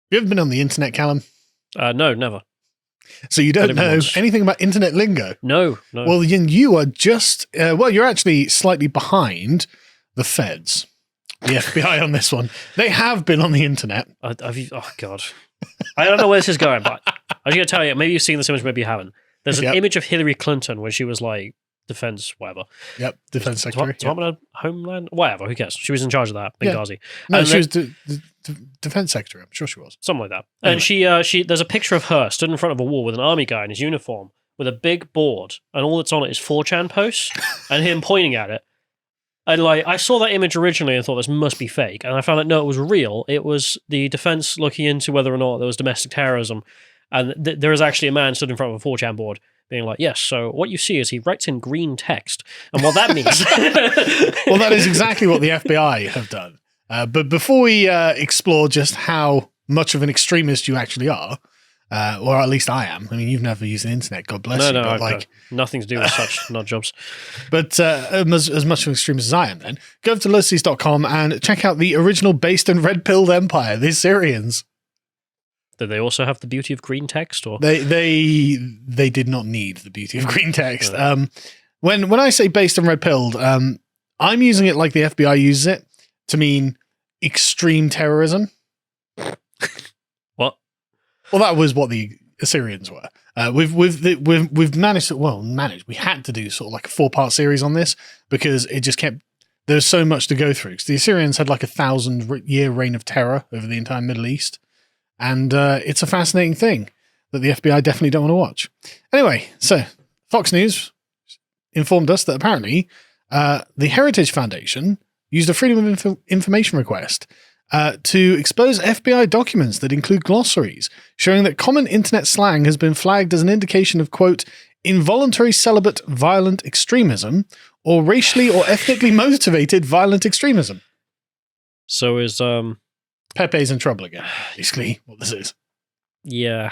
You ever been on the internet, Callum? No, never. So you don't know anything about internet lingo? No. Well, you are just, you're actually slightly behind the feds, the FBI on this one. They have been on the internet. Oh, God. I don't know where this is going, but I was going to tell you, maybe you've seen this image, maybe you haven't. There's an image of Hillary Clinton when she was like defense, whatever. Yep, defense secretary. Department of Homeland, whatever, who cares? She was in charge of that, Benghazi. No, she was defense secretary, I'm sure she was. Something like that. Anyway. And she there's a picture of her stood in front of a wall with an army guy in his uniform with a big board, and all that's on it is 4chan posts and him pointing at it. And like, I saw that image originally and thought this must be fake, and I found out no, it was real. It was the defense looking into whether or not there was domestic terrorism, and there is actually a man stood in front of a 4chan board being like, yes, so what you see is he writes in green text, and what that means... Well, that is exactly what the FBI have done. But before we explore just how much of an extremist you actually are, or at least I am. I mean, you've never used the internet, God bless you. No, but I've got nothing to do with such nut jobs. But as much of an extremist as I am then, go over to lotus.com and check out the original based and red-pilled empire, the Assyrians. Did they also have the beauty of green text? Or They did not need the beauty of green text. When I say based and red-pilled, I'm using it like the FBI uses it to mean extreme terrorism. What? Well, that was what the Assyrians were. We've managed to, we had to do sort of like a 4-part series on this because it just kept, there's so much to go through. Because the Assyrians had like 1,000-year reign of terror over the entire Middle East. And it's a fascinating thing that the FBI definitely don't want to watch. Anyway, so Fox News informed us that apparently the Heritage Foundation used a Freedom of Information request to expose FBI documents that include glossaries showing that common internet slang has been flagged as an indication of, quote, involuntary celibate violent extremism or racially or ethnically motivated violent extremism. So is... Pepe's in trouble again, basically, what this is. Yeah.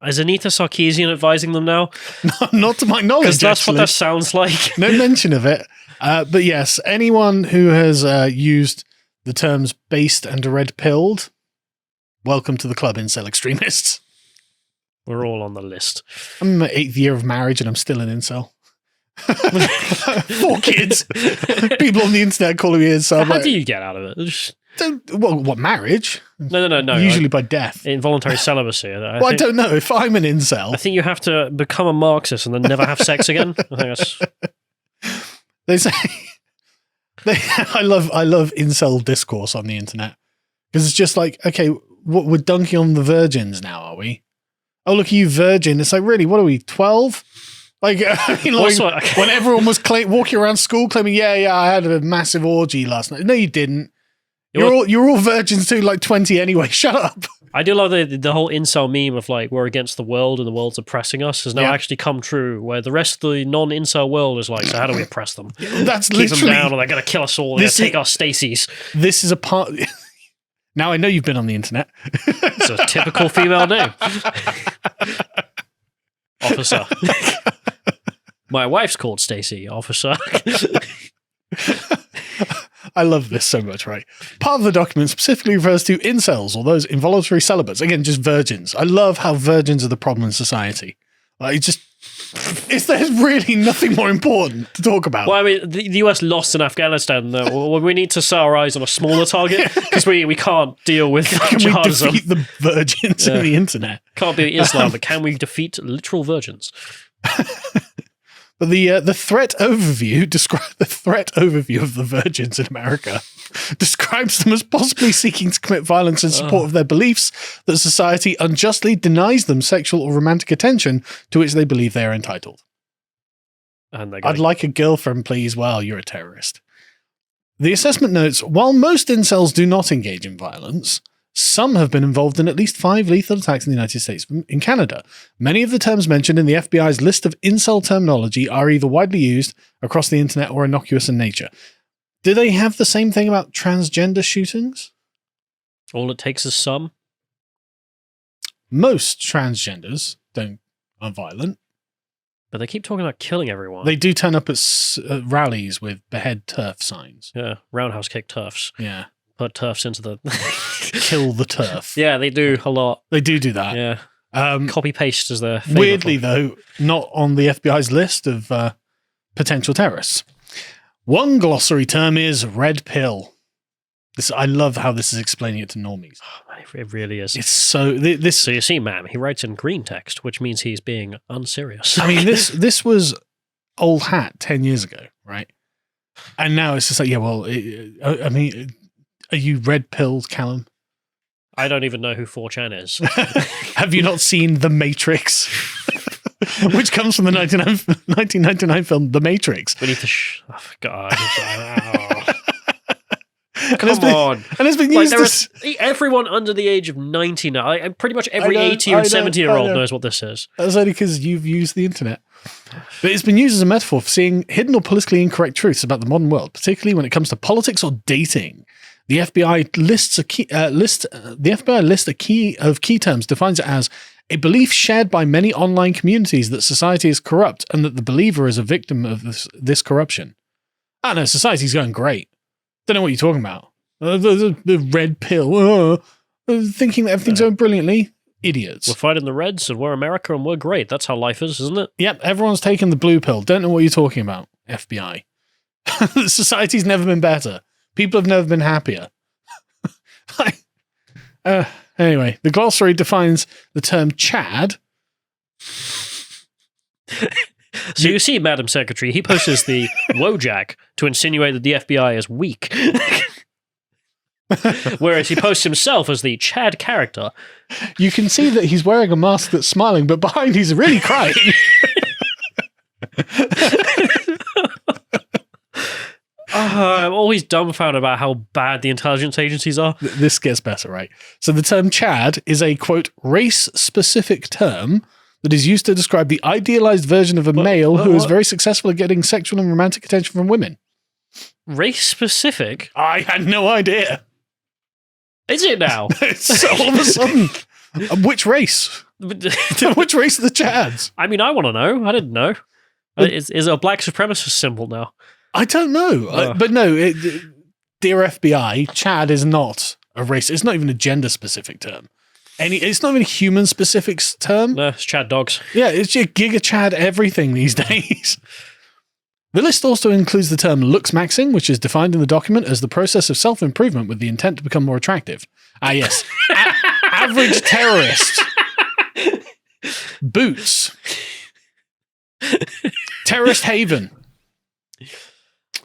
Is Anita Sarkeesian advising them now? No, not to my knowledge, because that's what that sounds like. No mention of it. But yes, anyone who has used the terms based and red-pilled, welcome to the club, incel extremists. We're all on the list. I'm in my 8th year of marriage and I'm still an incel. 4 kids. People on the internet calling me incel. How do you get out of it? What, marriage? No. Usually by death. Involuntary celibacy. I don't know. If I'm an incel... I think you have to become a Marxist and then never have sex again. I think that's... They say... I love incel discourse on the internet. Because it's just like, okay, we're dunking on the virgins now, are we? Oh, look at you, virgin. It's like, really, what are we, 12? Like, I mean, also, when everyone was walking around school claiming, yeah, I had a massive orgy last night. No, you didn't. You're all virgins too, like 20 anyway. Shut up. I do love the whole incel meme of like, we're against the world and the world's oppressing us has now actually come true, where the rest of the non-incel world is like, so how do we oppress them? That's Keep them down or they're going to kill us all. They're going to take our Stacys. This is a part... Now I know you've been on the internet. It's a typical female name. Officer. My wife's called Stacey, officer. I love this so much, right? Part of the document specifically refers to incels, or those involuntary celibates. Again, just virgins. I love how virgins are the problem in society. Like, there's really nothing more important to talk about. Well, I mean, the US lost in Afghanistan. We need to set our eyes on a smaller target because we can't deal with jihadism. Can we defeat the virgins in the internet? Can't be Islam, but can we defeat literal virgins? But the threat overview of the virgins in America describes them as possibly seeking to commit violence in support of their beliefs that society unjustly denies them sexual or romantic attention to which they believe they are entitled. And I'd like a girlfriend, please. Well, you're a terrorist. The assessment notes, while most incels do not engage in violence, some have been involved in at least 5 lethal attacks in the United States and Canada. Many of the terms mentioned in the FBI's list of incel terminology are either widely used across the internet or innocuous in nature. Do they have the same thing about transgender shootings? All it takes is some. Most transgenders are violent. But they keep talking about killing everyone. They do turn up at rallies with behead TERF signs. Yeah, roundhouse kick TERFs. Yeah. put turfs into the... Kill the turf. Yeah, they do a lot. They do that. Yeah. Um, Copy-paste is their favorite weirdly, one. though, not on the FBI's list of potential terrorists. One glossary term is red pill. I love how this is explaining it to normies. Oh, man, it really is. It's so... This. So you see, ma'am, he writes in green text, which means he's being unserious. I mean, this was old hat 10 years ago, right? And now it's just like, yeah, well, I mean, are you red-pilled, Callum? I don't even know who 4chan is. Have you not seen The Matrix? Which comes from the 1999 film The Matrix. We need to... oh, God. Come on. And it's been Like, used everyone under the age of 90 now, pretty much every I know, 80 or I know, 70-year-old I know. knows what this is. That's only because you've used the internet. But it's been used as a metaphor for seeing hidden or politically incorrect truths about the modern world, particularly when it comes to politics or dating. The FBI lists a key terms, defines it as a belief shared by many online communities that society is corrupt and that the believer is a victim of this corruption. I know, society's going great. Don't know what you're talking about. The red pill, thinking that everything's going brilliantly. Idiots. We're fighting the Reds and we're America and we're great. That's how life is, isn't it? Yep, everyone's taken the blue pill. Don't know what you're talking about, FBI. Society's never been better. People have never been happier. Anyway, the glossary defines the term Chad. So you see, Madam Secretary, he posts the Wojak to insinuate that the FBI is weak. Whereas he posts himself as the Chad character. You can see that he's wearing a mask that's smiling, but behind he's really crying. I'm always dumbfounded about how bad the intelligence agencies are. This gets better, right? So the term Chad is a, quote, race-specific term that is used to describe the idealized version of a male who is very successful at getting sexual and romantic attention from women. Race-specific? I had no idea. Is it now? It's all of a sudden. Which race? Which race are the Chads? I mean, I want to know. I didn't know. Is it a black supremacist symbol now? I don't know. But no, dear FBI, Chad is not a race. It's not even a gender-specific term. It's not even a human-specific term. No, it's Chad dogs. Yeah, it's just Giga Chad everything these days. The list also includes the term looks-maxing, which is defined in the document as the process of self-improvement with the intent to become more attractive. Ah, yes. Average terrorist. Boots. Terrorist haven.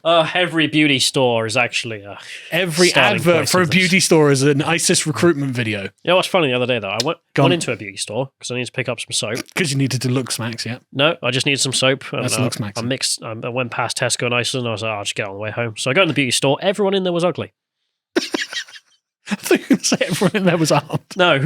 Every beauty store is actually every advert for a beauty store is an ISIS recruitment video. You know what's funny the other day, though? I went into a beauty store because I needed to pick up some soap. Because you needed to look smacks, yeah? No, I just needed some soap. That's looks smacks. I went past Tesco and Iceland and I was like, I'll just get on the way home. So I go in the beauty store. Everyone in there was ugly. I thought you were going to say everyone in there was armed. No.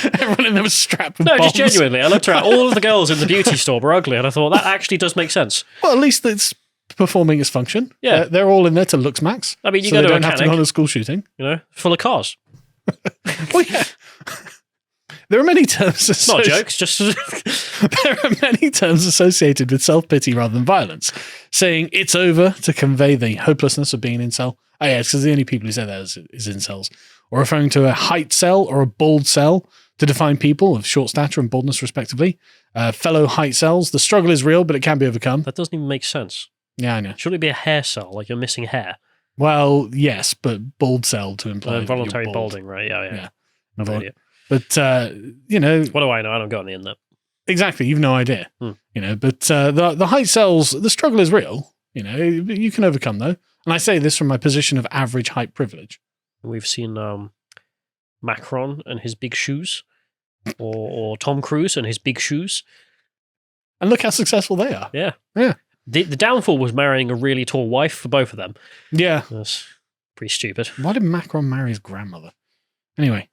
Everyone in there was strapped with bombs. just genuinely. I looked around. All of the girls in the beauty store were ugly and I thought, that actually does make sense. Well, at least it's performing its function. Yeah. They're all in there to look smacks. I mean, you so go to they a don't have to go on a school shooting. You know, full of cars. Well, yeah. There are many terms. It's not jokes, just. There are many terms associated with self-pity rather than violence. Saying it's over to convey the hopelessness of being an incel. Oh, yeah, it's because the only people who say that is incels. Or referring to a height cell or a bald cell to define people of short stature and baldness, respectively. Fellow height cells. The struggle is real, but it can be overcome. That doesn't even make sense. Yeah, I know. Shouldn't it be a hair cell, like you're missing hair? Well, yes, but bald cell to imply involuntary bald. balding, right? Yeah. But, you know... What do I know? I don't go on the internet. Exactly, you've no idea. You know, but the height cells, the struggle is real. You know, you can overcome, though. And I say this from my position of average height privilege. We've seen Macron and his big shoes, or Tom Cruise and his big shoes. And look how successful they are. Yeah. Yeah. The downfall was marrying a really tall wife for both of them. Yeah. That's pretty stupid. Why did Macron marry his grandmother? Anyway,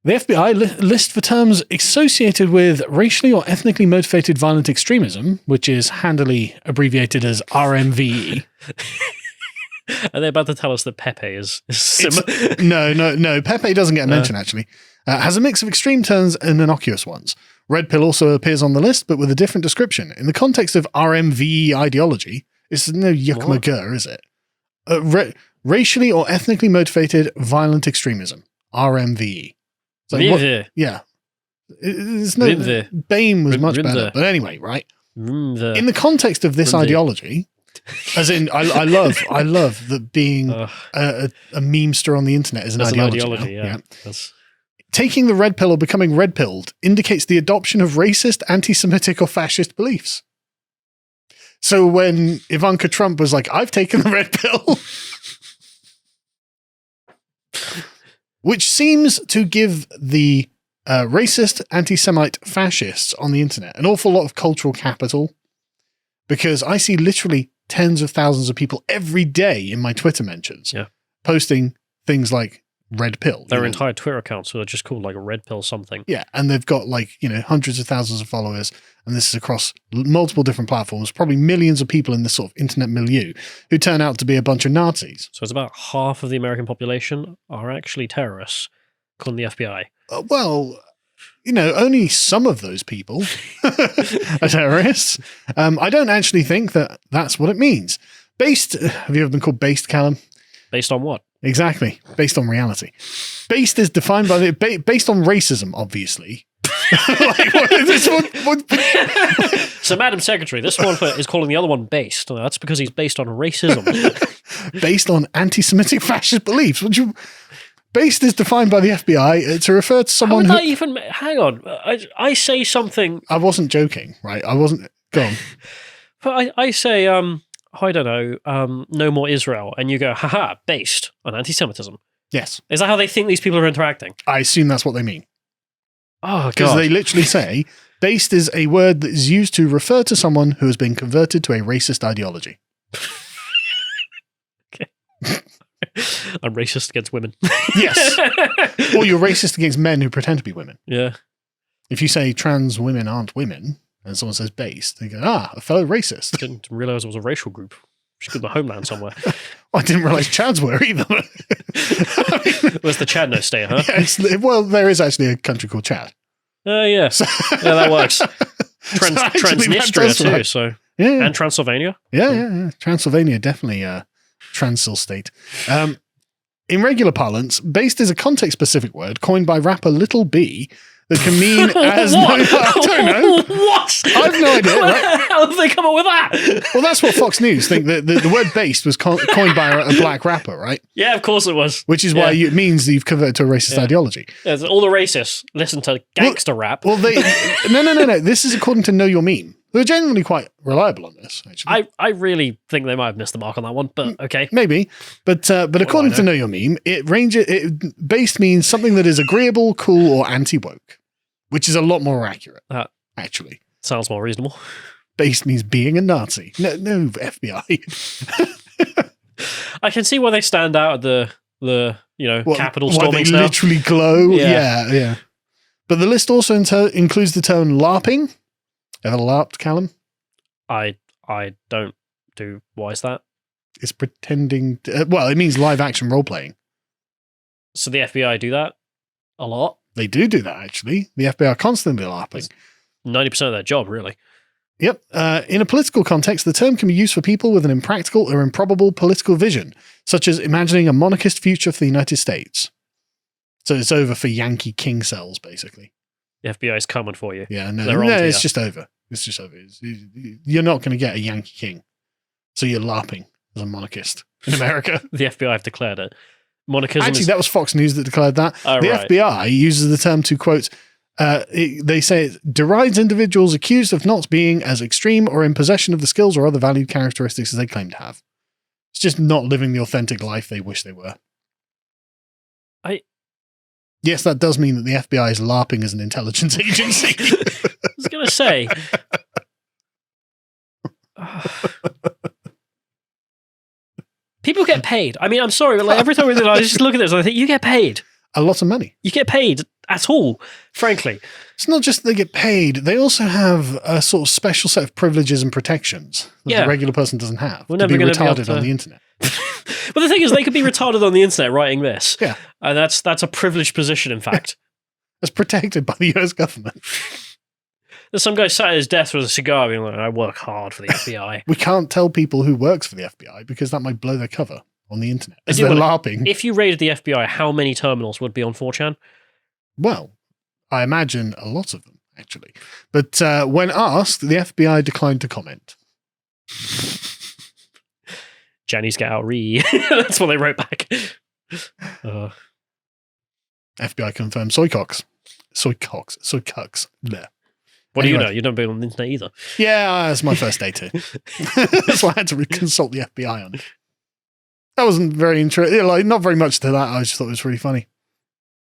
the FBI list for terms associated with racially or ethnically motivated violent extremism, which is handily abbreviated as RMVE. Are they about to tell us that Pepe is similar? No. Pepe doesn't get a mention, actually. Has a mix of extreme terms and innocuous ones. Red pill also appears on the list, but with a different description. In the context of RMVE ideology, it's no yuck is it? Racially or ethnically motivated violent extremism. RMVE. So yeah. There's no, BAME was much better. But anyway, right? In the context of this ideology, as in, I love that being a memester on the internet is an ideology. Yeah. Taking the red pill or becoming red-pilled indicates the adoption of racist, anti-Semitic, or fascist beliefs. So when Ivanka Trump was like, I've taken the red pill, which seems to give the racist, anti-Semite fascists on the internet an awful lot of cultural capital, because I see literally tens of thousands of people every day in my Twitter mentions posting things like red pill. Their entire Twitter accounts are just called like a red pill something. Yeah, and they've got hundreds of thousands of followers, and this is across multiple different platforms, probably millions of people in this sort of internet milieu who turn out to be a bunch of Nazis. So it's about half of the American population are actually terrorists, according to the FBI. Well, only some of those people are terrorists. I don't actually think that that's what it means. Have you ever been called based, Callum? Based on what? Exactly. Based on reality. Based is defined by based on racism, obviously. So, Madam Secretary, this one is calling the other one based. That's because he's based on racism. Based on anti-Semitic fascist beliefs. Based is defined by the FBI to refer to someone How would that even... Hang on. I say something... I wasn't joking, right? I wasn't... Go on. But I say... I don't know, no more Israel, and you go, haha, based on anti-Semitism. Yes. Is that how they think these people are interacting? I assume that's what they mean. Oh, God. Because they literally say, based is a word that is used to refer to someone who has been converted to a racist ideology. Okay. I'm racist against women. Yes. Or you're racist against men who pretend to be women. Yeah. If you say trans women aren't women, and someone says based, they go, a fellow racist. Didn't realize it was a racial group. Should go to the homeland somewhere. I didn't realize Chads were either. Where's the Chad no stay, huh? Yeah, well, there is actually a country called Chad. Yeah. Yeah, that works. Transnistria too, right. so. Yeah. And Transylvania. Yeah. Transylvania, definitely a Transil state. In regular parlance, based is a context-specific word coined by rapper Little B that can mean as... I don't know. What? I have no idea. Right? How have they come up with that? Well, that's what Fox News think. The word based was coined by a black rapper, right? Yeah, of course it was. Which is why it means that you've converted to a racist ideology. Yeah, all the racists listen to gangster rap. Well, No. This is according to Know Your Meme. They're genuinely quite reliable on this, actually. I really think they might have missed the mark on that one, but okay. Maybe. But according to Know Your Meme, based means something that is agreeable, cool, or anti-woke, which is a lot more accurate, actually. Sounds more reasonable. Based means being a Nazi. No, FBI. I can see why they stand out at the Capitol storming. Why they literally glow. Yeah. But the list also includes the term LARPing. Ever LARPed, Callum? I don't do. Why is that? It's pretending... it means live action role playing. So the FBI do that a lot? They do that, actually. The FBI are constantly LARPing. 90% of their job, really. Yep. In a political context, the term can be used for people with an impractical or improbable political vision, such as imagining a monarchist future for the United States. So it's over for Yankee king cells, basically. The FBI is coming for you. Yeah, it's just over. It's just over. You're not going to get a Yankee king. So you're LARPing as a monarchist in America. The FBI have declared it. Monarchism Actually, that was Fox News that declared that. The FBI uses the term to, quote, they say it derides individuals accused of not being as extreme or in possession of the skills or other valued characteristics as they claim to have. It's just not living the authentic life they wish they were. Yes, that does mean that the FBI is LARPing as an intelligence agency. I was going to say... People get paid. I mean, I'm sorry, but every time I just look at this, I think, you get paid. A lot of money. You get paid at all, frankly. It's not just they get paid. They also have a sort of special set of privileges and protections that the regular person doesn't have. We're never never be retarded on the internet. But the thing is, they could be retarded on the internet writing this. Yeah. And that's a privileged position, in fact. It's protected by the US government. There's some guy sat at his desk with a cigar being like, I work hard for the FBI. We can't tell people who works for the FBI because that might blow their cover on the internet I as do they're wanna- LARPing. If you raided the FBI, how many terminals would be on 4chan? Well, I imagine a lot of them, actually. But when asked, the FBI declined to comment. Jenny's get out That's what they wrote back. FBI confirmed soy cocks. Soy cucks. There. What do you Anyway. know? You've never been on the internet either. Yeah, that's my first day too. That's why I had to consult the FBI on it. That wasn't very interesting. Like, not very much to that. I just thought it was really funny.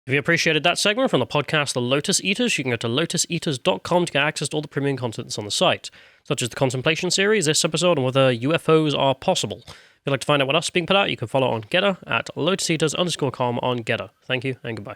If you appreciated that segment from the podcast The Lotus Eaters, you can go to lotuseaters.com to get access to all the premium content that's on the site, such as the Contemplation series, this episode, and whether UFOs are possible. If you'd like to find out what else is being put out, you can follow on Getter at lotuseaters_com on Getter. Thank you and goodbye.